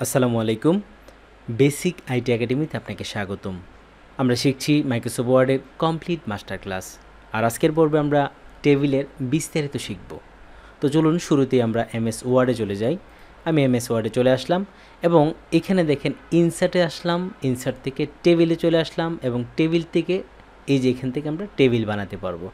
আসসালামু আলাইকুম। Basic IT একাডেমিতে আপনাকে স্বাগতম। আমরা শিখছি মাইক্রোসফট ওয়ার্ডের কমপ্লিট মাস্টার ক্লাস। আর আজকের পর্বে আমরা টেবিলের বিস্তারিত শিখব। তো চলুন শুরুতেই আমরা এমএস ওয়ার্ডে চলে যাই। আমি এমএস ওয়ার্ডে চলে আসলাম এবং এখানে দেখেন ইনসার্টে আসলাম, ইনসার্ট থেকে টেবিলে চলে আসলাম এবং টেবিল থেকে এই যে এখান থেকে আমরা টেবিল বানাতে পারবো।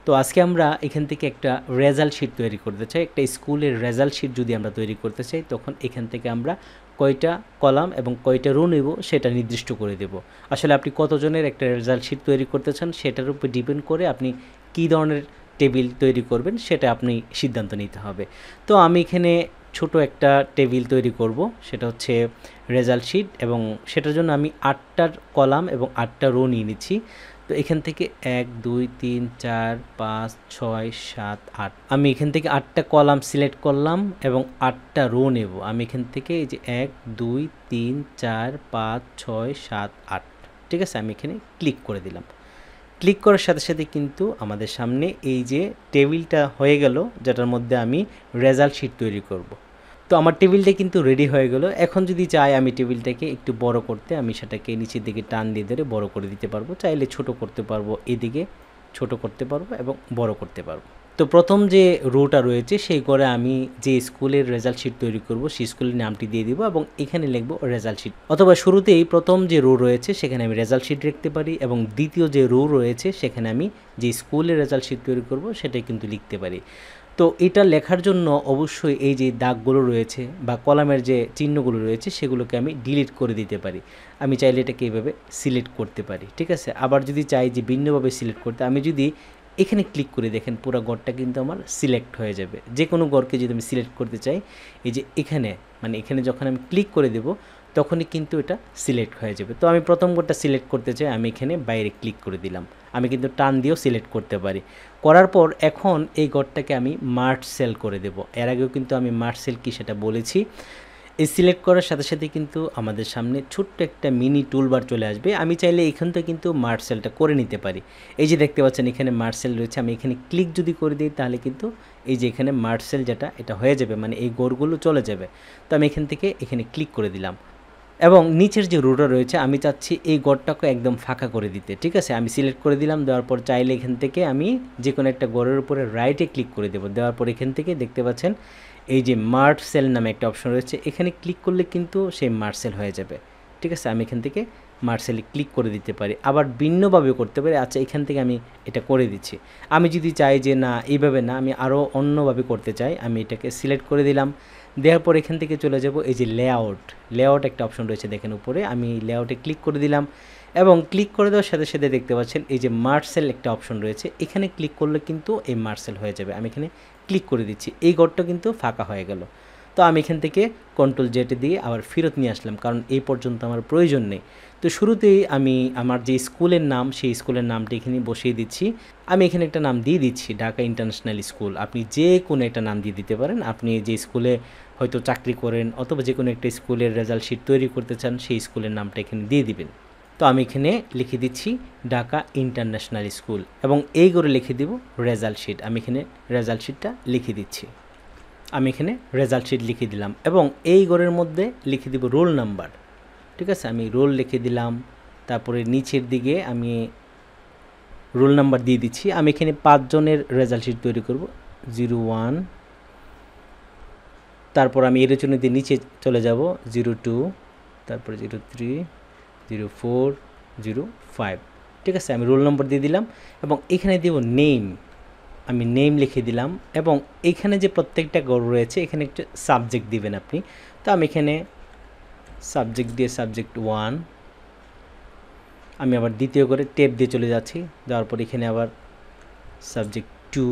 তো আজকে আমরা এখান থেকে একটা রেজাল্ট শিট তৈরি করতে চাই। একটা স্কুলের রেজাল্ট শিট যদি আমরা তৈরি করতে চাই, তখন এখান থেকে আমরা কয়টা কলাম এবং কয়টা রো নেব সেটা নির্দিষ্ট করে দেব। আসলে আপনি কতজনের একটা রেজাল্ট শিট তৈরি করতে চান সেটার উপর ডিপেন্ড করে আপনি কী ধরনের টেবিল তৈরি করবেন সেটা আপনি সিদ্ধান্ত নিতে হবে। তো আমি এখানে ছোট একটা টেবিল তৈরি করব, সেটা হচ্ছে রেজাল্ট শিট, এবং সেটার জন্য আমি 8টার কলাম এবং 8টা রো নিয়ে নিচ্ছি। তো এখান থেকে 1 2 3 4 5 6 7 8, আমি এখান থেকে 8টা কলাম সিলেক্ট করলাম এবং 8টা রো নেব। আমি এখান থেকে এই যে 1 2 3 4 5 6 7 8, ঠিক আছে, আমি এখানে ক্লিক করে দিলাম। ক্লিক করার সাথে সাথে কিন্তু আমাদের সামনে এই যে টেবিলটা হয়ে গেল, যেটার মধ্যে আমি রেজাল্ট শিট তৈরি করব। তো আমার টেবিলটা কিন্তু রেডি হয়ে গেল। এখন যদি চাই আমি টেবিলটাকে একটু বড় করতে, আমি সেটাকে নিচের দিকে টান দিয়ে ধরে বড় করে দিতে পারবো। চাইলে ছোট করতে পারবো, এদিকে ছোট করতে পারবো এবং বড় করতে পারবো। তো প্রথম যে রোটা রয়েছে সেই ঘরে আমি যে স্কুলের রেজাল্ট শিট তৈরি করব সেই স্কুলের নামটি দিয়ে দিব এবং এখানে লিখব রেজাল্ট শিট। অথবা শুরুতেই প্রথম যে রো রয়েছে সেখানে আমি রেজাল্ট শিট লিখতে পারি এবং দ্বিতীয় যে রো রয়েছে সেখানে আমি যে স্কুলের রেজাল্ট শিট তৈরি করব সেটাই কিন্তু লিখতে পারি। তো এটা লেখার জন্য অবশ্যই এই যে দাগগুলো রয়েছে বা কলামের যে চিহ্নগুলো রয়েছে সেগুলোকে আমি ডিলিট করে দিতে পারি। আমি চাইলে এটাকে এইভাবে সিলেক্ট করতে পারি, ঠিক আছে। আবার যদি চাই যে ভিন্নভাবে সিলেক্ট করতে, আমি যদি এখানে ক্লিক করে দেখেন পুরো ঘরটা কিন্তু আমার সিলেক্ট হয়ে যাবে। যে কোনো ঘরকে যদি আমি সিলেক্ট করতে চাই, এই যে এখানে মানে এখানে যখন আমি ক্লিক করে দেব তখনই কিন্তু এটা সিলেক্ট হয়ে যাবে। তো আমি প্রথম ঘরটা সিলেক্ট করতে চাই, আমি এখানে বাইরে ক্লিক করে দিলাম। আমি কিন্তু টান দিয়েও সিলেক্ট করতে পারি। করার পর এখন এই ঘরটাকে আমি মার্জ সেল করে দেব। এর আগেও কিন্তু আমি মার্জ সেল কি সেটা বলেছি। এই সিলেক্ট করার সাথে সাথে কিন্তু আমাদের সামনে ছোট্ট একটা মিনি টুলবার চলে আসবে। আমি চাইলে এখান থেকে কিন্তু মার্জ সেলটা করে নিতে পারি। এই যে দেখতে পাচ্ছেন এখানে মার্জ সেল রয়েছে, আমি এখানে ক্লিক যদি করে দিই তাহলে কিন্তু এই যে এখানে মার্জ সেল যেটা এটা হয়ে যাবে, মানে এই ঘরগুলো চলে যাবে। তো আমি এখান থেকে এখানে ক্লিক করে দিলাম এবং নিচের যে রোটা রয়েছে আমি চাচ্ছি এই ঘরটাকে একদম ফাঁকা করে দিতে, ঠিক আছে। আমি সিলেক্ট করে দিলাম, দেওয়ার পর চাইলে এখান থেকে আমি যে কোনো একটা ঘরের উপরে রাইটে ক্লিক করে দেবো। দেওয়ার পর এখান থেকে দেখতে পাচ্ছেন এই যে মার্জ সেল নামে একটা অপশন রয়েছে, এখানে ক্লিক করলে কিন্তু সেই মার্জ সেল হয়ে যাবে, ঠিক আছে। আমি এখান থেকে মার্জ সেলে ক্লিক করে দিতে পারি, আবার ভিন্নভাবেও করতে পারি। আচ্ছা, এখান থেকে আমি এটা করে দিচ্ছি। আমি যদি চাই যে না এইভাবে না, আমি আরও অন্যভাবে করতে চাই, আমি এটাকে সিলেক্ট করে দিলাম। দেওয়ার পর এখান থেকে চলে যাব এই যে লেআউট একটা অপশন রয়েছে দেখেন উপরে, আমি লেআউটে ক্লিক করে দিলাম এবং ক্লিক করে দেওয়ার সাথে সাথে দেখতে পাচ্ছেন এই যে মার্জ সেল একটা অপশন রয়েছে, এখানে ক্লিক করলে কিন্তু এই মার্জ সেল হয়ে যাবে। আমি এখানে ক্লিক করে দিচ্ছি, এই ঘরটা কিন্তু ফাঁকা হয়ে গেল। তো আমি এখান থেকে কন্ট্রোল জেড দিয়ে আবার ফেরত নিয়ে আসলাম, কারণ এই পর্যন্ত আমার প্রয়োজন নেই। তো শুরুতেই আমি আমার যে স্কুলের নাম সেই স্কুলের নামটি এখানে বসিয়ে দিচ্ছি। আমি এখানে একটা নাম দিয়ে দিচ্ছি, ঢাকা ইন্টারন্যাশনাল স্কুল। আপনি যে কোনো একটা নাম দিয়ে দিতে পারেন। আপনি যে স্কুলে হয়তো চাকরি করেন অথবা যে কোনো একটা স্কুলের রেজাল্ট শিট তৈরি করতে চান সেই স্কুলের নামটা এখানে দিয়ে দিবেন। তো আমি এখানে লিখে দিচ্ছি ঢাকা ইন্টারন্যাশনাল স্কুল এবং এই করে লিখে দিব রেজাল্ট শিট। আমি এখানে রেজাল্ট শিটটা লিখে দিচ্ছি। আমি এখানে রেজাল্ট শিট লিখে দিলাম এবং এই ঘরের মধ্যে লিখে দিব রোল নাম্বার, ঠিক আছে। আমি রোল লিখে দিলাম, তারপরে নিচের দিকে আমি রোল নাম্বার দিয়ে দিচ্ছি। আমি এখানে 5 জনের রেজাল্ট শিট তৈরি করব, 01, তারপর আমি এর জন্য দিয়ে নিচে চলে যাব 02, তারপরে 03, 04, 05, ঠিক আছে। আমি রোল নম্বর দিয়ে দিলাম এবং এখানে দেব নেম, আমি নেম লিখে দিলাম এবং এখানে যে প্রত্যেকটা ঘর রয়েছে এখানে একটা সাবজেক্ট দিবেন আপনি। তো আমি এখানে সাবজেক্ট দিয়ে সাবজেক্ট 1, আমি আবার দ্বিতীয় করে টেপ দিয়ে চলে যাচ্ছি, যাওয়ার পর এখানে আবার সাবজেক্ট 2,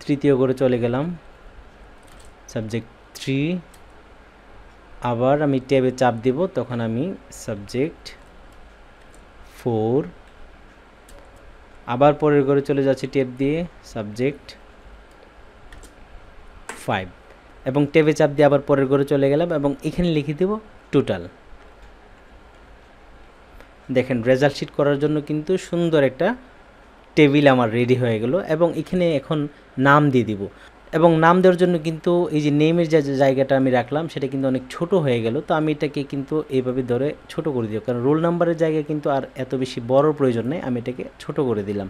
তৃতীয় করে চলে গেলাম সাবজেক্ট 3, আবার আমি ট্যাবে চাপ দেব, তখন আমি সাবজেক্ট 4, আবার পরের ঘরে চলে যাচ্ছি ট্যাব দিয়ে সাবজেক্ট 5 এবং ট্যাবে চাপ দিয়ে আবার পরের ঘরে চলে গেলাম এবং এখানে লিখে দেব টোটাল। দেখেন রেজাল্ট শিট করার জন্য কিন্তু সুন্দর একটা টেবিল আমার রেডি হয়ে গেল এবং এখানে এখন নাম দিয়ে দিব এবং নাম দেওয়ার জন্য কিন্তু এই যে নেমের যে জায়গাটা আমি রাখলাম সেটা কিন্তু অনেক ছোট হয়ে গেল, তো আমি এটাকে কিন্তু এইভাবে ধরে ছোট করে দিই, কারণ রোল নাম্বারের জায়গায় কিন্তু আর এত বেশি বড় প্রয়োজন নেই, আমি এটাকে ছোট করে দিলাম।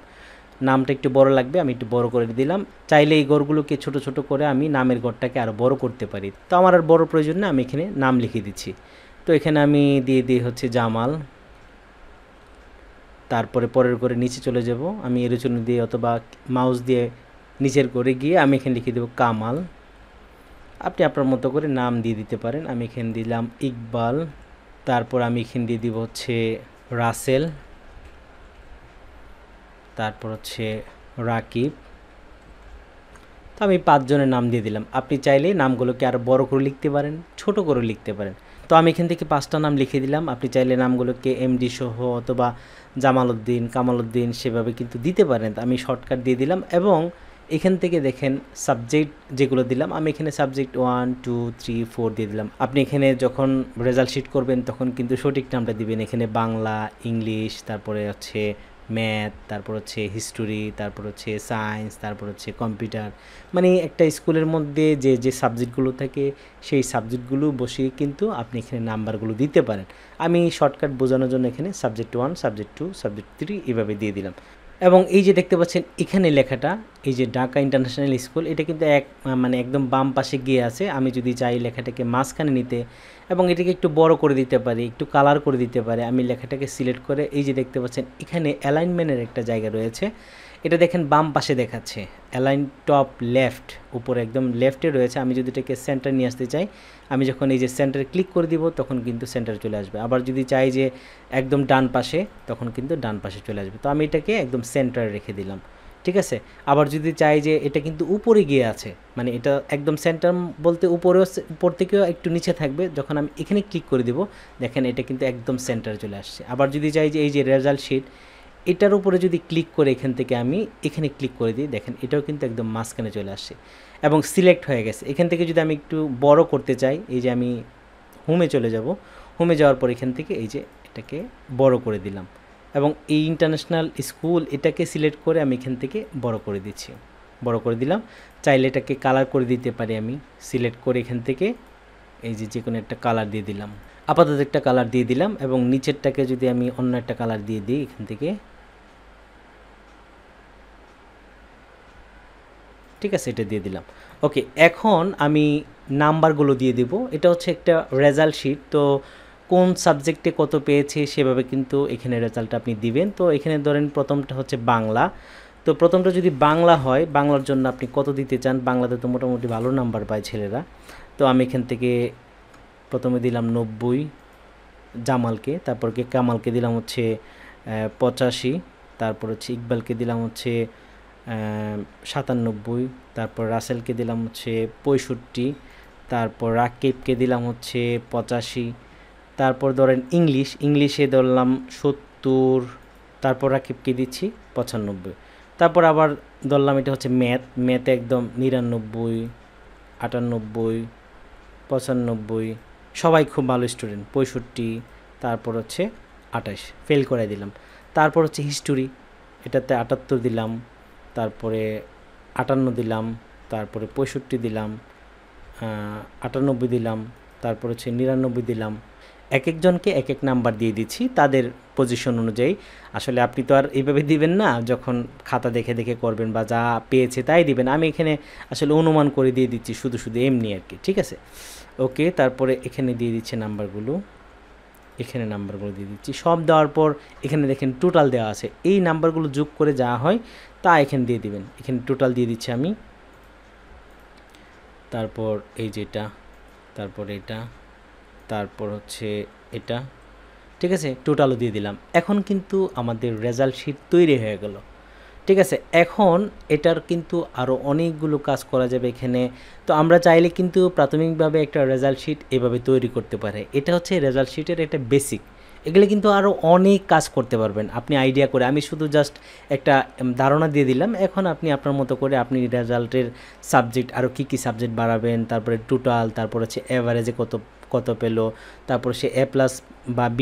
নামটা একটু বড় লাগবে, আমি একটু বড় করে দিলাম। চাইলে এই ঘরগুলোকে ছোট ছোট করে আমি নামের ঘরটাকে আরও বড় করতে পারি, তো আমার আর বড় প্রয়োজন নেই, আমি এখানে নাম লিখে দিচ্ছি। তো এখানে আমি দিয়ে দিই হচ্ছে জামাল। তারপরে পরের ঘরে নিচে চলে যাব, আমি এরোচুনি দিয়ে অথবা মাউস দিয়ে নিচের ঘরে গিয়ে আমি এখানে লিখে দেবো কামাল। আপনি আপনার মতো করে নাম দিয়ে দিতে পারেন, আমি এখানে দিলাম ইকবাল। তারপর আমি এখানে দিয়ে দিব হচ্ছে রাসেল, তারপর হচ্ছে রাকিব। তো আমি 5 জনের নাম দিয়ে দিলাম। আপনি চাইলে নামগুলোকে আরও বড় করে লিখতে পারেন, ছোট করে লিখতে পারেন। তো আমি এখান থেকে 5টা নাম লিখে দিলাম। আপনি চাইলে নামগুলোকে এমডি সহ অথবা জামাল উদ্দিন, কামাল উদ্দিন সেভাবে কিন্তু দিতে পারেন। আমি শর্টকাট দিয়ে দিলাম এবং এখান থেকে দেখেন সাবজেক্ট যেগুলো দিলাম, আমি এখানে সাবজেক্ট 1 2 3 4 দিয়ে দিলাম। আপনি এখানে যখন রেজাল্ট শিট করবেন তখন কিন্তু সঠিক নামটা দিবেন। এখানে বাংলা, ইংলিশ, তারপরে হচ্ছে ম্যাথ, তারপর হচ্ছে হিস্টোরি, তারপর হচ্ছে সায়েন্স, তারপর হচ্ছে কম্পিউটার, মানে একটা স্কুলের মধ্যে যে যে সাবজেক্টগুলো থাকে সেই সাবজেক্টগুলো বসিয়ে কিন্তু আপনি এখানে নাম্বারগুলো দিতে পারেন। আমি শর্টকাট বোঝানোর জন্য এখানে সাবজেক্ট 1, সাবজেক্ট 2, সাবজেক্ট 3 এভাবে দিয়ে দিলাম। এবং এই যে দেখতে পাচ্ছেন এখানে লেখাটা, এই যে ঢাকা ইন্টারন্যাশনাল স্কুল, এটা কিন্তু মানে একদম বাম পাশে গিয়ে আছে। আমি যদি চাই লেখাটাকে মাঝখানে নিতে এবং এটাকে একটু বড় করে দিতে পারি, একটু কালার করে দিতে পারি, আমি লেখাটাকে সিলেক্ট করে এই যে দেখতে পাচ্ছেন এখানে অ্যালাইনমেন্টের একটা জায়গা রয়েছে, এটা দেখেন বাম পাশে দেখাচ্ছে অ্যালাইন টপ লেফট, উপরে একদম লেফটে রয়েছে। আমি যদি এটাকে সেন্টার নিয়ে আসতে চাই, আমি যখন এই যে সেন্টারে ক্লিক করে দিব তখন কিন্তু সেন্টারে চলে আসবে। আবার যদি চাই যে একদম ডান পাশে, তখন কিন্তু ডান পাশে চলে আসবে। তো আমি এটাকে একদম সেন্টারে রেখে দিলাম, ঠিক আছে। আবার যদি চাই যে এটা কিন্তু উপরে গিয়ে আছে, মানে এটা একদম সেন্টার বলতে উপরেও, উপর থেকেও একটু নিচে থাকবে, যখন আমি এখানে ক্লিক করে দিব দেখেন এটা কিন্তু একদম সেন্টারে চলে আসছে। আবার যদি চাই যে এই যে রেজাল্ট শিট, এটার উপরে যদি ক্লিক করে এখান থেকে আমি এখানে ক্লিক করে দিই, দেখেন এটাও কিন্তু একদম মাঝখানে চলে আসছে এবং সিলেক্ট হয়ে গেছে। এখান থেকে যদি আমি একটু বড় করতে চাই, এই যে আমি হোমে চলে যাব, হোমে যাওয়ার পর এখান থেকে এই যে এটাকে বড় করে দিলাম এবং এই ইন্টারন্যাশনাল স্কুল এটাকে সিলেক্ট করে আমি এখান থেকে বড় করে দিচ্ছি, বড় করে দিলাম। চাইলে এটাকে কালার করে দিতে পারি, আমি সিলেক্ট করে এখান থেকে এই যে কোনো একটা কালার দিয়ে দিলাম, আপাতত একটা কালার দিয়ে দিলাম। এবং নিচেরটাকে যদি আমি অন্য একটা কালার দিয়ে দিই এখান থেকে, ঠিক আছে, এটা দিয়ে দিলাম। ওকে, এখন আমি নাম্বারগুলো দিয়ে দেব। এটা হচ্ছে একটা রেজাল্ট শিট, তো কোন সাবজেক্টে কত পেয়েছে সেভাবে কিন্তু এখানে রেজাল্টটা আপনি দিবেন। তো এখানে ধরেন প্রথমটা হচ্ছে বাংলা, তো প্রথমটা যদি বাংলা হয়, বাংলার জন্য আপনি কত দিতে চান, বাংলাতে তো মোটামুটি ভালো নাম্বার পায় ছেলেরা। তো আমি এখান থেকে প্রথমে দিলাম 90 জামালকে, তারপর কামালকে দিলাম হচ্ছে 85, তারপর হচ্ছে ইকবালকে দিলাম হচ্ছে 97, তারপর রাসেলকে দিলাম হচ্ছে 65, তারপর রাকিবকে দিলাম হচ্ছে 85, তারপর ধরেন ইংলিশে ধরলাম 70, তারপর রাকিবকে দিচ্ছি 95, তারপর আবার ধরলাম এটা হচ্ছে ম্যাথে একদম 99, 98, 95, সবাই খুব ভালো স্টুডেন্ট 65, তারপর হচ্ছে 28 ফেল করে দিলাম। তারপর হচ্ছে হিস্টোরি, এটাতে 78 দিলাম, তারপরে 58 দিলাম, তারপরে 65 দিলাম, 98 দিলাম, তারপর হচ্ছে 99 দিলাম। এক একজনকে এক এক নাম্বার দিয়ে দিচ্ছি তাদের পজিশন অনুযায়ী। আসলে আপনি তো আর এইভাবে দিবেন না, যখন খাতা দেখে দেখে করবেন বা যা পেয়েছে তাই দিবেন। আমি এখানে আসলে অনুমান করে দিয়ে দিচ্ছি শুধু এমনি আর কি, ঠিক আছে। ওকে, তারপরে এখানে দিয়ে দিচ্ছে নাম্বারগুলো, এখানে নাম্বারগুলো দিয়ে দিচ্ছি। সব দেওয়ার পর এখানে দেখেন টোটাল দেওয়া আছে, এই নাম্বারগুলো যোগ করে যা হয় তা এখানে দিয়ে দিবেন। এখানে টোটাল দিয়ে দিচ্ছি আমি, তারপর এই যেটা, তারপর এটা, তারপর হচ্ছে এটা, ঠিক আছে, টোটালও দিয়ে দিলাম। এখন কিন্তু আমাদের রেজাল্ট শিট তৈরি হয়ে গেল, ঠিক আছে। এখন এটার কিন্তু আরও অনেকগুলো কাজ করা যাবে এখানে। তো আমরা চাইলে কিন্তু প্রাথমিকভাবে একটা রেজাল্ট শিট এভাবে তৈরি করতে পারে। এটা হচ্ছে রেজাল্ট শিটের একটা বেসিক, এগুলো কিন্তু আরও অনেক কাজ করতে পারবেন আপনি আইডিয়া করে। আমি শুধু জাস্ট একটা ধারণা দিয়ে দিলাম। এখন আপনি আপনার মতো করে আপনি রেজাল্টের সাবজেক্ট আরও কী কী সাবজেক্ট বাড়াবেন, তারপরে টোটাল, তারপর হচ্ছে অ্যাভারেজে কত কত পেলো, তারপর সে A+ বা B+,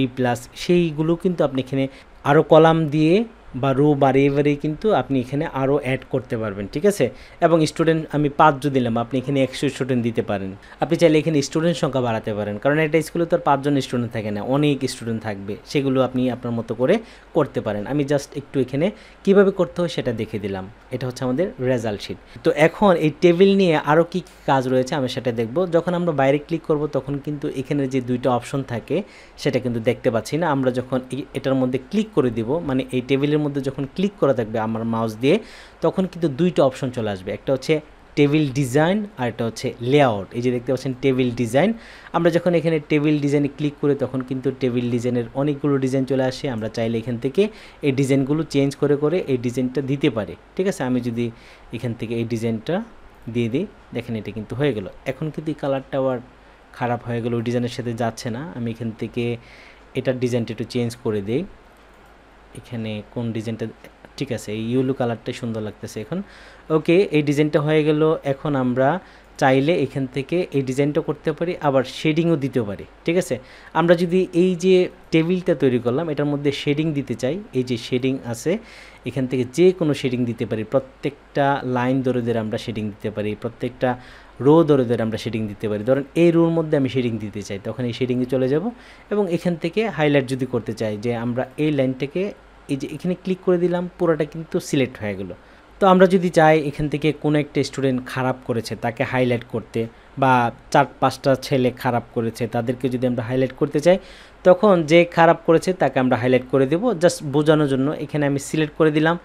সেইগুলো কিন্তু আপনি এখানে আরও কলাম দিয়ে বা রো বাড়িয়ে বাড়িয়ে কিন্তু আপনি এখানে আরও অ্যাড করতে পারবেন, ঠিক আছে। এবং স্টুডেন্ট আমি 5 যদি দিলাম, আপনি এখানে 100 স্টুডেন্ট দিতে পারেন। আপনি চাইলে এখানে স্টুডেন্ট সংখ্যা বাড়াতে পারেন, কারণ একটা স্কুলে তো আর 5 জন স্টুডেন্ট থাকে না, অনেক স্টুডেন্ট থাকবে, সেগুলো আপনি আপনার মতো করে করতে পারেন। আমি জাস্ট একটু এখানে কীভাবে করতে হয় সেটা দেখে দিলাম। এটা হচ্ছে আমাদের রেজাল্ট শিট। তো এখন এই টেবিল নিয়ে আরও কী কাজ রয়েছে আমি সেটা দেখব। যখন আমরা বাইরে ক্লিক করব তখন কিন্তু এখানে যে 2টা অপশন থাকে সেটা কিন্তু দেখতে পাচ্ছি না। আমরা যখন এটার মধ্যে ক্লিক করে দিব, মানে এই টেবিলের মধ্যে যখন ক্লিক করা থাকবে আমার মাউস দিয়ে, তখন কিন্তু 2টা অপশন চলে আসবে। একটা হচ্ছে টেবিল ডিজাইন আর একটা হচ্ছে লেআউট। এই যে দেখতে পাচ্ছেন টেবিল ডিজাইন। আমরা যখন এখানে টেবিল ডিজাইনে ক্লিক করি তখন কিন্তু টেবিল ডিজাইনের অনেকগুলো ডিজাইন চলে আসে। আমরা চাইলে এখান থেকে এই ডিজাইনগুলো চেঞ্জ করে করে এই ডিজাইনটা দিতে পারি, ঠিক আছে। আমি যদি এখান থেকে এই ডিজাইনটা দিয়ে দিই, দেখেন এটা কিন্তু হয়ে গেল। এখন কিন্তু এই কালারটা আবার খারাপ হয়ে গেল, ওই ডিজাইনের সাথে যাচ্ছে না। আমি এখান থেকে এটার ডিজাইনটা একটু চেঞ্জ করে দিই। এখানে কোন ডিজাইনটা ঠিক আছে, এই ইয়েলো কালারটাই সুন্দর লাগতেছে এখন। ওকে, এই ডিজাইনটা হয়ে গেল। এখন আমরা চাইলে এখান থেকে এই ডিজাইনটা করতে পারি, আবার শেডিংও দিতে পারি, ঠিক আছে। আমরা যদি এই যে টেবিলটা তৈরি করলাম এটার মধ্যে শেডিং দিতে চাই, এই যে শেডিং আছে এখান থেকে যে কোনো শেডিং দিতে পারি। প্রত্যেকটা লাইন ধরে ধরে আমরা শেডিং দিতে পারি, প্রত্যেকটা রো ধরে ধরে আমরা শেডিং দিতে পারি। ধরেন এই রোর মধ্যে আমি শেডিং দিতে চাই, তখন এই শেডিংয়ে চলে যাব এবং এখান থেকে হাইলাইট যদি করতে চাই যে আমরা এই লাইনটাকে, এই যে এখানে ক্লিক করে দিলাম, পুরোটা কিন্তু সিলেক্ট হয়ে গেল। তো আমরা যদি চাই এখান থেকে কোনো একটা স্টুডেন্ট খারাপ করেছে তাকে হাইলাইট করতে, বা 4-5টা ছেলে খারাপ করেছে তাদেরকে যদি আমরা হাইলাইট করতে চাই, তখন যে খারাপ করেছে তাকে আমরা হাইলাইট করে দেব। জাস্ট বোঝানোর জন্য এখানে আমি সিলেক্ট করে দিলাম।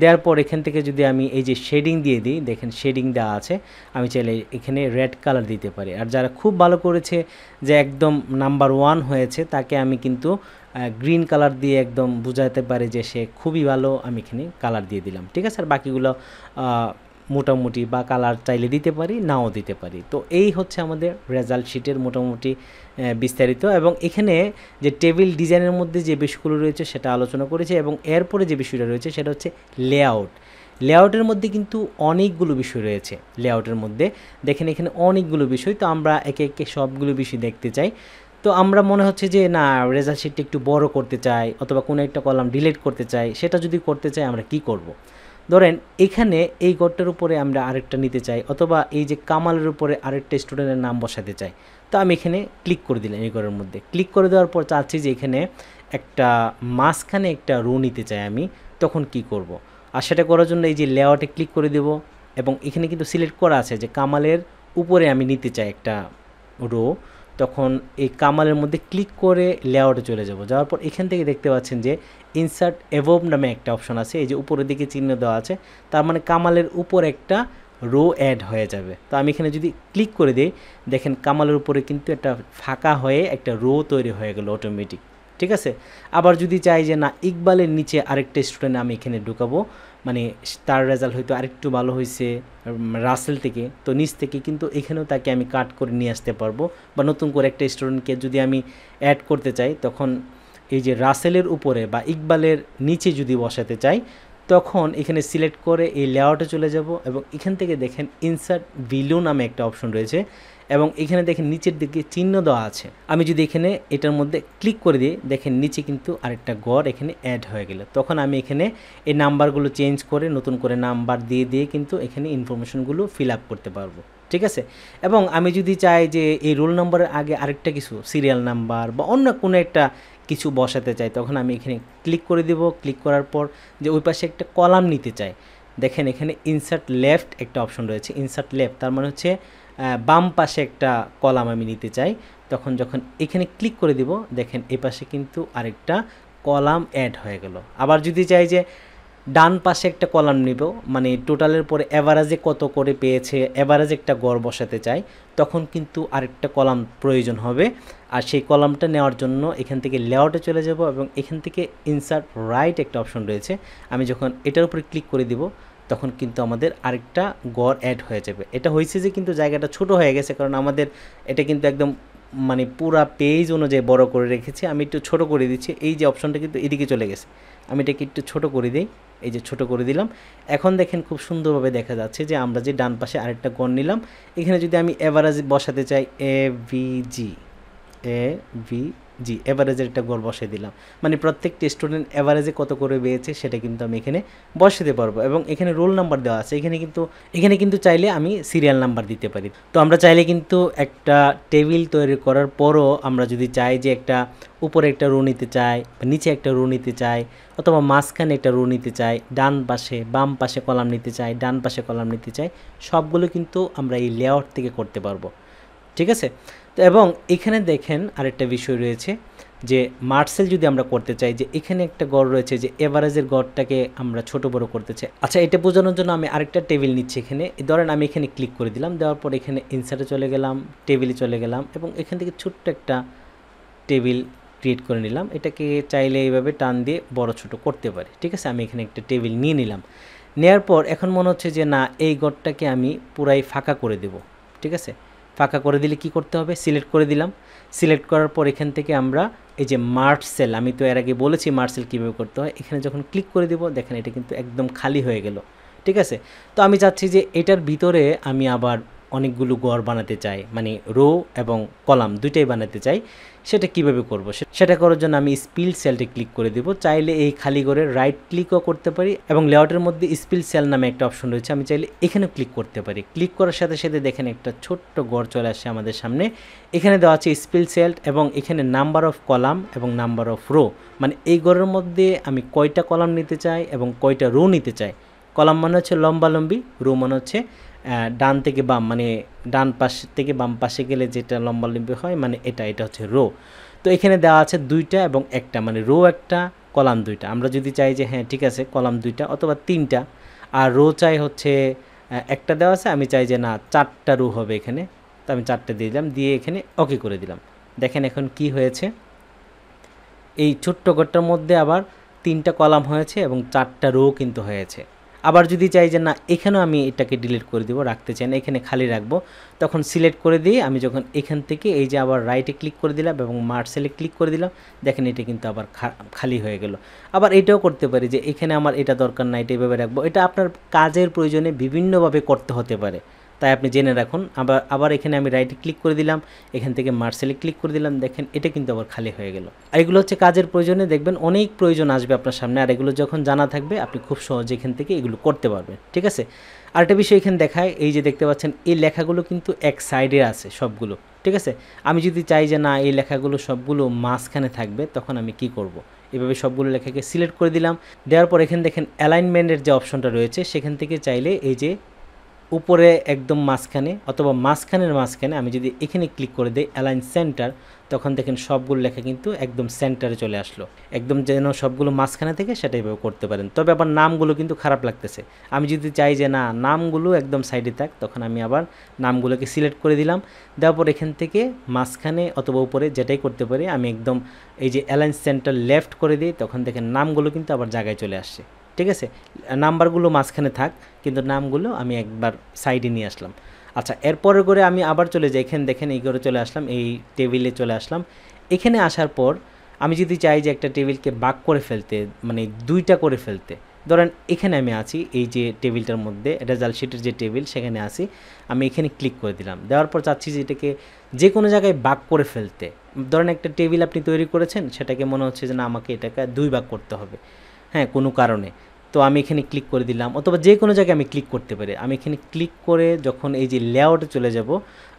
দেওয়ার পর এখান থেকে যদি আমি এই যে শেডিং দিয়ে দিই, দেখেন শেডিং দেওয়া আছে, আমি চাইলে এখানে রেড কালার দিতে পারি। আর যারা খুব ভালো করেছে, যে একদম নাম্বার 1 হয়েছে, তাকে আমি কিন্তু গ্রিন কালার দিয়ে একদম বোঝাতে পারি যে সে খুবই ভালো, আমি এখানে কালার দিয়ে দিলাম, ঠিক আছে। আর বাকিগুলো মোটামুটি বা কালার চাইলে দিতে পারি, নাও দিতে পারি। তো এই হচ্ছে আমাদের রেজাল্ট শিটের মোটামুটি বিস্তারিত। এবং এখানে যে টেবিল ডিজাইনের মধ্যে যে বিষয়গুলো রয়েছে সেটা আলোচনা করেছে, এবং এরপরে যে বিষয়টা রয়েছে সেটা হচ্ছে লেআউট। লেআউটের মধ্যে কিন্তু অনেকগুলো বিষয় রয়েছে। লেআউটের মধ্যে দেখেন এখানে অনেকগুলো বিষয়, তো আমরা একে একে সবগুলো বিষয় দেখতে চাই। তো আমরা মনে হচ্ছে যে না, রেজাল্ট শিটটা একটু বড় করতে চাই, অথবা কোনো একটা কলাম ডিলিট করতে চাই। সেটা যদি করতে চাই আমরা কি করব। ধরেন এখানে এই ঘরটার উপরে আমরা আরেকটা নিতে চাই, অথবা এই যে কামালের উপরে আরেকটা স্টুডেন্টের নাম বসাতে চাই। তো আমি এখানে ক্লিক করে দিলাম, এই ঘরের মধ্যে ক্লিক করে দেওয়ার পর চাচ্ছি যে এখানে একটা মাঝখানে একটা রো নিতে চাই আমি, তখন কি করব। আর সেটা করার জন্য এই যে লেআউটে ক্লিক করে দেব, এবং এখানে কিন্তু সিলেক্ট করা আছে যে কামালের উপরে আমি নিতে চাই একটা রো। তখন এই কামালের মধ্যে ক্লিক করে লেআউটে চলে যাব। যাওয়ার পর এখান থেকে দেখতে পাচ্ছেন যে ইনসার্ট অ্যাবভ নামে একটা অপশন আছে, এই যে উপরের দিকে চিহ্ন দেওয়া আছে, তার মানে কামালের উপর একটা রো অ্যাড হয়ে যাবে। তো আমি এখানে যদি ক্লিক করে দিই, দেখেন কামালের উপরে কিন্তু একটা ফাঁকা হয়ে একটা রো তৈরি হয়ে গেল অটোমেটিক, ঠিক আছে। আবার যদি চাই যে না, ইকবালের নিচে আরেকটা স্টুডেন্ট আমি এখানে ঢুকাবো, মানে তার রেজাল্ট হয়তো আরেকটু ভালো হয়েছে রাসেল থেকে, তো নিচ থেকে কিন্তু এখানেও তাকে আমি কাট করে নিয়ে আসতে পারবো। বা নতুন করে একটা স্টুডেন্টকে যদি আমি অ্যাড করতে চাই, তখন এই যে রাসেলের উপরে বা ইকবালের নিচে যদি বসাতে চাই, তখন এখানে সিলেক্ট করে এই লেআউটে চলে যাব, এবং এখান থেকে দেখেন ইনসার্ট বিলো নামে একটা অপশন রয়েছে, এবং এখানে দেখেন নিচের দিকে চিহ্ন দেওয়া আছে। আমি যদি এখানে এটার মধ্যে ক্লিক করে দিই, দেখেন নিচে কিন্তু আরেকটা ঘর এখানে অ্যাড হয়ে গেল। তখন আমি এখানে এই নাম্বারগুলো চেঞ্জ করে নতুন করে নাম্বার দিয়ে দিয়ে কিন্তু এখানে ইনফরমেশনগুলো ফিল আপ করতে পারবো, ঠিক আছে। এবং আমি যদি চাই যে এই রোল নাম্বারের আগে আরেকটা কিছু সিরিয়াল নাম্বার বা অন্য কোনো একটা কিছু বসাতে চাই, তখন আমি এখানে ক্লিক করে দেব। ক্লিক করার পর যে ওই পাশে একটা কলাম নিতে চাই, দেখেন এখানে ইনসার্ট লেফট একটা অপশন রয়েছে। ইনসার্ট লেফট তার মানে হচ্ছে বাম পাশে একটা কলাম আমি নিতে চাই। তখন যখন এখানে ক্লিক করে দিব, দেখেন এই পাশে কিন্তু আরেকটা কলাম অ্যাড হয়ে গেল। আবার যদি চাই যে ডান পাশে একটা কলাম নিব, মানে টোটালের পরে অ্যাভারেজে কত করে পেয়েছে, অ্যাভারেজ একটা গড় বসাতে চাই, তখন কিন্তু আরেকটা কলাম প্রয়োজন হবে। আর সেই কলামটা নেওয়ার জন্য এখান থেকে লেআউটে চলে যাব, এবং এখান থেকে ইনসার্ট রাইট একটা অপশন রয়েছে। আমি যখন এটার উপরে ক্লিক করে দিব, তখন কিন্তু আমাদের আরেকটা গড় অ্যাড হয়ে যাবে। এটা হয়েছে যে কিন্তু জায়গাটা ছোট হয়ে গেছে, কারণ আমাদের এটা কিন্তু একদম মানে পুরা পেজ অনুযায়ী বড় করে রেখেছি। আমি একটু ছোট করে দিচ্ছি, এই যে অপশনটা কিন্তু এদিকে চলে গেছে, আমি এটাকে একটু ছোট করে দিই, এই যে ছোট করে দিলাম। এখন দেখেন খুব সুন্দরভাবে দেখা যাচ্ছে যে আমরা যে ডান পাশে আরেকটা গড় নিলাম, এখানে যদি আমি এভারেজ বসাতে চাই, AVG জি, এভারেজের একটা গড় বসাই দিলাম। মানে প্রত্যেকটা স্টুডেন্ট এভারেজে কত করে পেয়েছে সেটা কিন্তু আমি এখানে বসাতে পারবো এবং এখানে রোল নাম্বার দেওয়া আছে। এখানে কিন্তু চাইলে আমি সিরিয়াল নাম্বার দিতে পারি। তো আমরা চাইলে কিন্তু একটা টেবিল তৈরি করার পরও আমরা যদি চাই যে একটা উপরে একটা রো নিতে চাই বা নিচে একটা রো নিতে চাই অথবা মাঝখানে একটা রো নিতে চাই, ডান পাশে বাম পাশে কলাম নিতে চাই, ডান পাশে কলাম নিতে চাই, সবগুলো কিন্তু আমরা এই লেআউট থেকে করতে পারবো। ঠিক আছে? তো এবং এখানে দেখেন আরেকটা বিষয় রয়েছে যে মার্সেল যদি আমরা করতে চাই, যে এখানে একটা গড় রয়েছে যে এভারেজের গড়টাকে আমরা ছোট বড় করতে চাই। আচ্ছা, এটা বোঝানোর জন্য আমি আরেকটা টেবিল নিচ্ছি। এখানে ধরেন আমি এখানে ক্লিক করে দিলাম, দেওয়ার পর এখানে ইনসার্টে চলে গেলাম, টেবিলে চলে গেলাম এবং এখান থেকে ছোট্ট একটা টেবিল ক্রিয়েট করে নিলাম। এটাকে চাইলে এইভাবে টান দিয়ে বড় ছোট করতে পারি। ঠিক আছে? আমি এখানে একটা টেবিল নিয়ে নিলাম। নেওয়ার পর এখন মনে হচ্ছে যে না, এই গড়টাকে আমি পুরাই ফাঁকা করে দেব। ঠিক আছে? ফাঁকা করে দিলে কি করতে হবে? সিলেক্ট করে দিলাম। সিলেক্ট করার পর এখান থেকে আমরা এই যে মার্জ সেল, আমি তো এর আগে বলেছি মার্জ সেল কীভাবে করতে হয়, এখানে যখন ক্লিক করে দেব দেখেন এটা কিন্তু একদম খালি হয়ে গেল। ঠিক আছে? তো আমি চাচ্ছি যে এটার ভিতরে আমি আবার অনেকগুলো গড় বানাতে চাই, মানে রো এবং কলাম দুইটাই বানাতে চাই। সেটা কিভাবে করব? সেটা করার জন্য আমি স্পিল সেলটি ক্লিক করে দেব। চাইলে এই খালি ঘরে রাইট ক্লিকও করতে পারি এবং লেআউটের মধ্যে স্পিল সেল নামে একটা অপশন রয়েছে, আমি চাইলে এখানেও ক্লিক করতে পারি। ক্লিক করার সাথে সাথে দেখেন একটা ছোট্ট গড় চলে আসে আমাদের সামনে। এখানে দেওয়া আছে স্পিল সেল এবং এখানে নাম্বার অফ কলাম এবং নাম্বার অফ রো, মানে এই গড়ের মধ্যে আমি কয়টা কলাম নিতে চাই এবং কয়টা রো নিতে চাই। কলাম মানে হচ্ছে লম্বালম্বি, রো মানে হচ্ছে ডান থেকে বাম, মানে ডান পাশ থেকে বাম পাশে গেলে যেটা লম্বালম্বি হয়, মানে এটা হচ্ছে রো। তো এখানে দেওয়া আছে দুইটা এবং একটা, মানে রো একটা কলাম দুইটা। আমরা যদি চাই যে হ্যাঁ ঠিক আছে কলাম দুইটা অথবা তিনটা, আর রো চাই হচ্ছে একটা দেওয়া আছে, আমি চাই যে না 4টা রো হবে এখানে, তো আমি 4টে দিয়ে দিলাম, দিয়ে এখানে ওকে করে দিলাম। দেখেন এখন কি হয়েছে, এই ছোট্ট ঘরটার মধ্যে আবার 3টা কলাম হয়েছে এবং 4টা রো কিন্তু হয়েছে। আবার যদি চাই যে না এখানেও আমি এটাকে ডিলিট করে দিব, রাখতে চাই না, এখানে খালি রাখবো, তখন সিলেক্ট করে দিয়ে আমি যখন এখান থেকে এই যে আবার রাইটে ক্লিক করে দিলাম এবং মার্সেলে ক্লিক করে দিলাম, দেখেন এটা কিন্তু আবার খালি হয়ে গেল। আবার এটাও করতে পারি যে এখানে আমার এটা দরকার না, এটা এভাবে রাখবো। এটা আপনার কাজের প্রয়োজনে বিভিন্নভাবে করতে হতে পারে, তাই আপনি জেনে রাখুন। আবার এখানে আমি রাইটে ক্লিক করে দিলাম, এখান থেকে মার্সেলে ক্লিক করে দিলাম, দেখেন এটা কিন্তু আবার খালি হয়ে গেল। আর এগুলো হচ্ছে কাজের প্রয়োজনে, দেখবেন অনেক প্রয়োজন আসবে আপনার সামনে, আর এগুলো যখন জানা থাকবে আপনি খুব সহজে এখান থেকে এগুলো করতে পারবেন। ঠিক আছে? আরেকটা বিষয় এখানে দেখায়, এই যে দেখতে পাচ্ছেন এই লেখাগুলো কিন্তু এক সাইডে আছে সবগুলো। ঠিক আছে? আমি যদি চাই যে না এই লেখাগুলো সবগুলো মাঝখানে থাকবে, তখন আমি কি করব? এভাবে সবগুলো লেখাকে সিলেক্ট করে দিলাম। দেওয়ার পর এখানে দেখেন অ্যালাইনমেন্টের যে অপশনটা রয়েছে, সেখান থেকে চাইলে এই যে উপরে একদম মাঝখানে অথবা মাঝখানের মাঝখানে আমি যদি এখানে ক্লিক করে দিই অ্যালাইন সেন্টার, তখন দেখেন সবগুলো লেখা কিন্তু একদম সেন্টারে চলে আসলো, একদম যেন সবগুলো মাঝখানে থেকে সেটা এভাবে করতে পারেন। তবে আবার নামগুলো কিন্তু খারাপ লাগতেছে, আমি যদি চাই যে না নামগুলো একদম সাইডে থাক, তখন আমি আবার নামগুলোকে সিলেক্ট করে দিলাম। দেওয়ার পর এখান থেকে মাঝখানে অথবা উপরে যেটাই করতে পারি, আমি একদম এই যে অ্যালাইন সেন্টার লেফট করে দিই, তখন দেখেন নামগুলো কিন্তু আবার জায়গায় চলে আসছে। ঠিক আছে? নাম্বারগুলো মাঝখানে থাক, কিন্তু নামগুলো আমি একবার সাইডে নিয়ে আসলাম। আচ্ছা, এরপরে করে আমি আবার চলে যাই, এখানে দেখেন এই ঘরে চলে আসলাম, এই টেবিলে চলে আসলাম। এখানে আসার পর আমি যদি চাই যে একটা টেবিলকে ভাগ করে ফেলতে, মানে দুইটা করে ফেলতে, ধরেন এখানে আমি আছি এই যে টেবিলটার মধ্যে, রেজাল্ট শিটের যে টেবিল সেখানে আছি, আমি এখানে ক্লিক করে দিলাম। দেওয়ার পর চাচ্ছি যে এটাকে যে কোনো জায়গায় ভাগ করে ফেলতে। ধরেন একটা টেবিল আপনি তৈরি করেছেন, সেটাকে মনে হচ্ছে যে না আমাকে এটাকে 2 ভাগ করতে হবে, হ্যাঁ কোনো কারণে, তো আমি এখানে ক্লিক করে দিলাম, অথবা যে কোনো জায়গায় আমি ক্লিক করতে পারি। আমি এখানে ক্লিক করে যখন এই যে লেআউটে চলে যাব,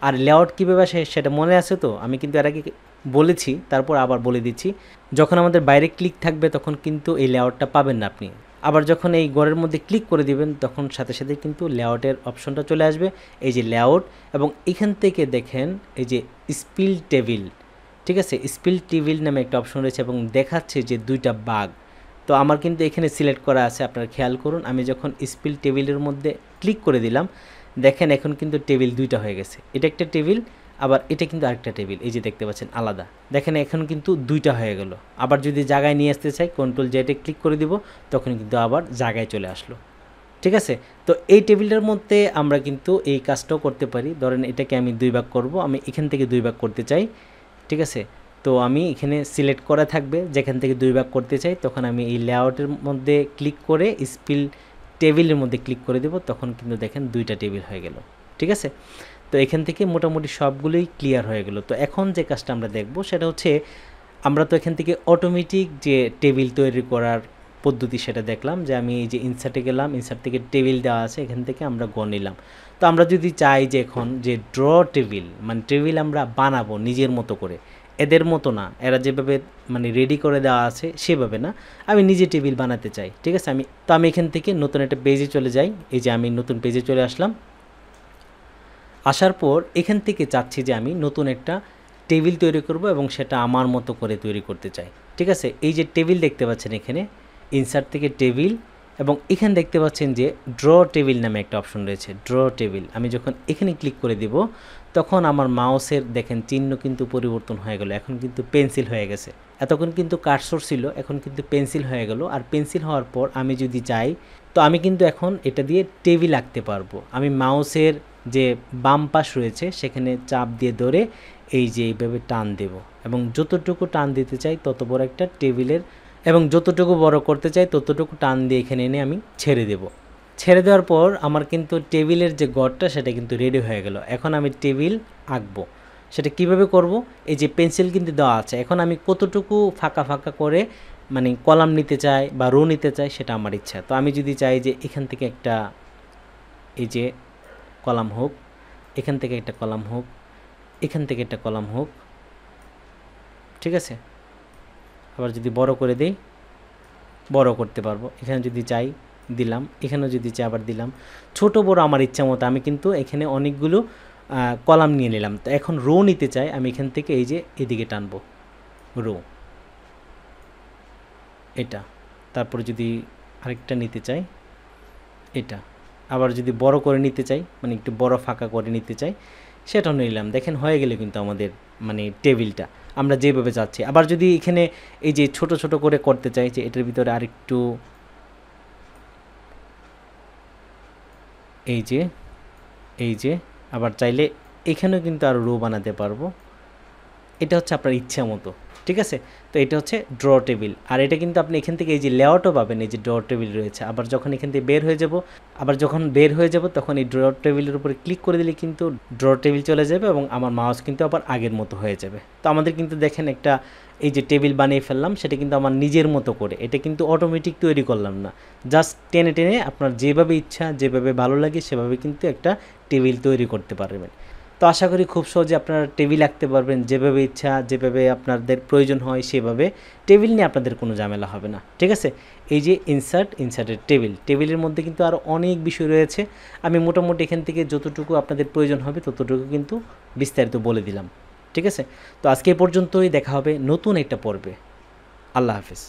আর লেআউট কীভাবে আসে সেটা মনে আছে তো, আমি কিন্তু এর আগে বলেছি, তারপর আবার বলে দিচ্ছি। যখন আমাদের বাইরে ক্লিক থাকবে তখন কিন্তু এই লেআউটটা পাবেন না আপনি। আবার যখন এই ঘরের মধ্যে ক্লিক করে দিবেন তখন সাথে সাথে কিন্তু লেআউটের অপশনটা চলে আসবে, এই যে লেআউট, এবং এখান থেকে দেখেন এই যে স্পিল টেবিল। ঠিক আছে? স্পিল টেবিল নামে একটা অপশন রয়েছে এবং দেখাচ্ছে যে 2টা বাঘ। তো আমার কিন্তু এখানে সিলেক্ট করা আছে, আপনারা খেয়াল করুন। আমি যখন স্পিল টেবিলের মধ্যে ক্লিক করে দিলাম, দেখেন এখন কিন্তু টেবিল 2টা হয়ে গেছে। এটা একটা টেবিল, আবার এটা কিন্তু আরেকটা টেবিল, এই যে দেখতে পাচ্ছেন আলাদা। দেখেন এখন কিন্তু 2টা হয়ে গেল। আবার যদি জায়গায় নিয়ে আসতে চাই কন্ট্রোল জেডে ক্লিক করে দিব, তখন কিন্তু আবার জায়গায় চলে আসলো। ঠিক আছে? তো এই টেবিলটার মধ্যে আমরা কিন্তু এই কাজটাও করতে পারি। ধরেন এটাকে আমি 2 ভাগ করব, আমি এখান থেকে 2 ভাগ করতে চাই। ঠিক আছে? তো আমি এখানে সিলেক্ট করা থাকবে, যেখান থেকে 2 ভাগ করতে চাই, তখন আমি এই লেআউটের মধ্যে ক্লিক করে স্পিল টেবিলের মধ্যে ক্লিক করে দেব, তখন কিন্তু দেখেন 2টা টেবিল হয়ে গেল। ঠিক আছে? তো এখান থেকে মোটামুটি সবগুলোই ক্লিয়ার হয়ে গেল। তো এখন যে কাজটা আমরা দেখব সেটা হচ্ছে আমরা তো এখান থেকে অটোমেটিক যে টেবিল তৈরি করার পদ্ধতি সেটা দেখলাম, যে আমি এই যে ইনসার্টে গেলাম, ইনসার্ট থেকে টেবিল দেওয়া আছে, এখান থেকে আমরা নিলাম। তো আমরা যদি চাই যে এখন যে ড্র টেবিল, মানে টেবিল আমরা বানাবো নিজের মতো করে, এদের মতো না, এরা যেভাবে মানে রেডি করে দেওয়া আছে সেভাবে না, আমি নিজে টেবিল বানাতে চাই। ঠিক আছে, আমি এখান থেকে নতুন একটা পেজে চলে যাই। এই যে আমি নতুন পেজে চলে আসলাম। আসার পর এখান থেকে চাচ্ছি যে আমি নতুন একটা টেবিল তৈরি করব এবং সেটা আমার মতো করে তৈরি করতে চাই। ঠিক আছে, এই যে টেবিল দেখতে পাচ্ছেন এখানে, ইনসার্ট থেকে টেবিল, এবং এখানে দেখতে পাচ্ছেন যে ড্র টেবিল নামে একটা অপশন রয়েছে, ড্র টেবিল। আমি যখন এখানে ক্লিক করে দিব তখন আমার মাউসের দেখেন চিহ্ন কিন্তু পরিবর্তন হয়ে গেল, এখন কিন্তু পেন্সিল হয়ে গেছে। এতক্ষণ কিন্তু কার্সর ছিল, এখন কিন্তু পেন্সিল হয়ে গেল। আর পেন্সিল হওয়ার পর আমি যদি চাই তো আমি কিন্তু এখন এটা দিয়ে টেবিল আঁকতে পারবো। আমি মাউসের যে বাম পাশ রয়েছে সেখানে চাপ দিয়ে ধরে এই যে এইভাবে টান দেব, এবং যতটুকু টান দিতে চাই তত বড় একটা টেবিলের, এবং যতটুকু বড় করতে চাই ততটুকু টান দিয়ে এখানে এনে আমি ছেড়ে দেব। ছেড়ে দেওয়ার পর আমার কিন্তু টেবিলের যে গড়টা সেটা কিন্তু রেডি হয়ে গেল। এখন আমি টেবিল আঁকবো, সেটা কিভাবে করব? এই যে পেন্সিল কিন্তু দেওয়া আছে, এখন আমি কতটুকু ফাঁকা ফাঁকা করে মানে কলাম নিতে চাই বা রো নিতে চাই সেটা আমার ইচ্ছা। তো আমি যদি চাই যে এখান থেকে একটা এই যে কলাম হোক, এখান থেকে একটা কলাম হোক, এখান থেকে একটা কলাম হোক, ঠিক আছে। আবার যদি বড় করে দেই বড় করতে পারবো, এখানে যদি চাই দিলাম, এখানেও যদি চাই আবার দিলাম। ছোট বড় আমার ইচ্ছা মতো আমি কিন্তু এখানে অনেকগুলো কলাম নিয়ে নিলাম। তো এখন রো নিতে চাই, আমি এখান থেকে এই যে এদিকে টানবো রো, এটা। তারপরে যদি আরেকটা নিতে চাই এটা, আবার যদি বড় করে নিতে চাই মানে একটু বড় ফাঁকা করে নিতে চাই সেটাও নিলাম। দেখেন হয়ে গেলে কিন্তু আমাদের মানে টেবিলটা আমরা যেভাবে চাচ্ছি। আবার যদি এখানে এই যে ছোট ছোট করে করতে চাই, যে এটার ভিতরে আরেকটু এই যে আবার চাইলে এখানেও কিন্তু আরও রো বানাতে পারবো। এটা হচ্ছে আপনার ইচ্ছা মতো, ঠিক আছে। তো এটা হচ্ছে ড্র টেবিল। আর এটা কিন্তু আপনি এখান থেকে এই যে লেআউটও পাবেন, এই যে ড্র টেবিল রয়েছে। আবার যখন এখান থেকে বের হয়ে যাব তখন এই ড্র টেবিলের উপরে ক্লিক করে দিলে কিন্তু ড্র টেবিল চলে যাবে এবং আমার মাউস কিন্তু আবার আগের মতো হয়ে যাবে। তো আমাদের কিন্তু দেখেন একটা এই যে টেবিল বানিয়ে ফেললাম, সেটা কিন্তু আমার নিজের মতো করে, এটা কিন্তু অটোমেটিক তৈরি করলাম না, জাস্ট টেনে টেনে আপনার যেভাবে ইচ্ছা যেভাবে ভালো লাগে সেভাবে কিন্তু একটা টেবিল তৈরি করতে পারবেন। তো আশা করি খুব সহজে আপনারা টেবিল আঁকতে পারবেন, যেভাবে ইচ্ছা যেভাবে আপনাদের প্রয়োজন হয় সেভাবে। টেবিল নিয়ে আপনাদের কোনো ঝামেলা হবে না, ঠিক আছে। এই যে ইনসার্টের টেবিলের মধ্যে কিন্তু আরও অনেক বিষয় রয়েছে। আমি মোটামুটি এখান থেকে যতটুকু আপনাদের প্রয়োজন হবে ততটুকু কিন্তু বিস্তারিত বলে দিলাম, ঠিক আছে। তো আজকে এ পর্যন্তই, দেখা হবে নতুন একটা পর্বে। আল্লাহ হাফেজ।